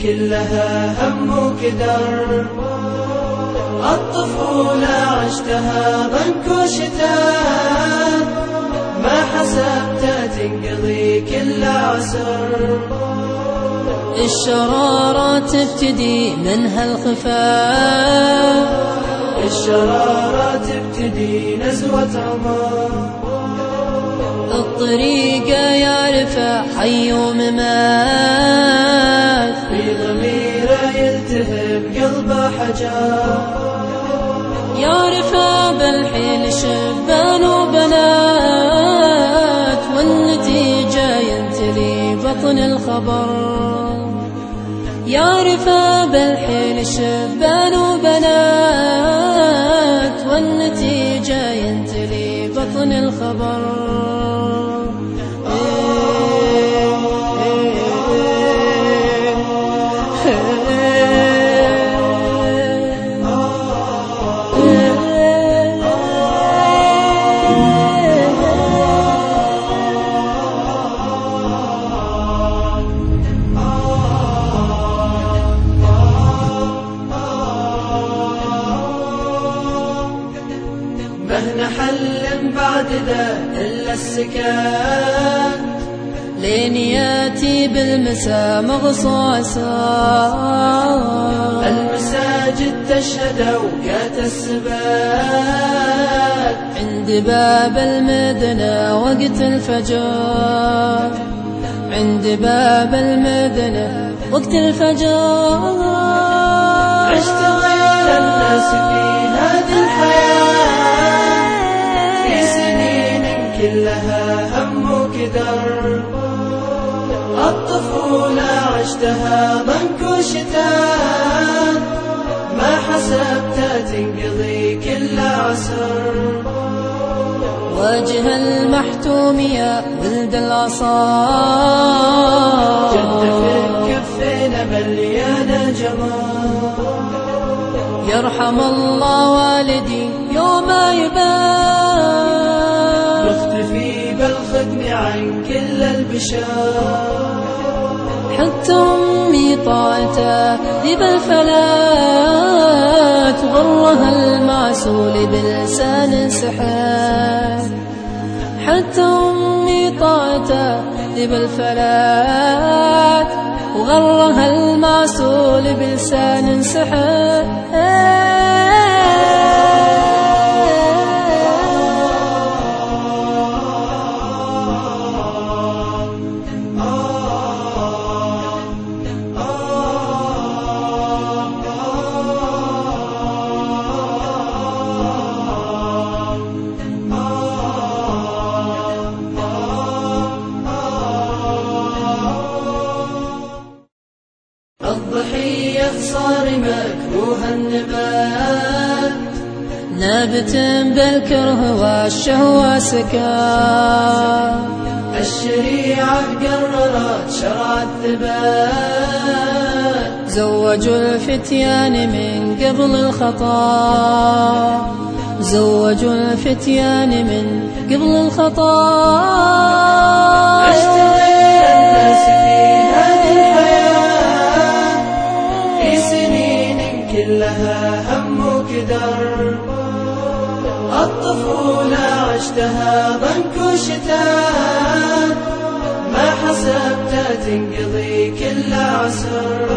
كلها هم وكدر. الطفولة عشتها ضنك وشتاء، ما حسبتها تنقضي كل عسر. الشرارة تبتدي منها الخفاء، الشرارة تبتدي نزوة عمر. الطريقة يعرفها حي وممات، في ضميره يلتهب قلبه حجر. يعرفها بالحيل شبان وبنات، والنتيجة ينتلي بطن الخبر. يعرفها بالحيل شبان وبنات، والنتيجة ينتلي بطن الخبر. مهنا حل بعد ذا إلا السكات، لين ياتي بالمساء مغصاصا. المساجد تشهد أوقات السبات، عند باب المدنة وقت الفجر. عند باب المدنة وقت الفجر. عشت غير الناس في هذه الحياة، في سنين كلها هم وكدر. الطفولة عشتها ضنك وشتاء، ما حسبتها تنقضي كل عسر. وجه المحتوم يا ولد العصا، جد في كفنا مليانة جمال. يرحم الله والدي يوم يبان، نختفي بالختم عن كل البشر. حتى أمي طاعته ذي بالفلات، غرها المعسول بلسان سحاب. حتى أمي طاعته ذي بالفلات، وغرها المعسول بلسان سحاب. الضحية صار مكروه النبات، نابت بالكره والشهوة سكان. الشريعة قررت شرع الثبات، زوجوا الفتيان من قبل الخطا. زوجوا الفتيان من قبل الخطا. عشت غير الناس في هذه الحياة، في سنين كلها هم وكدر. الطفولة عشتها ضنك وشتاء، ما حسبتها تنقضي كل عسر.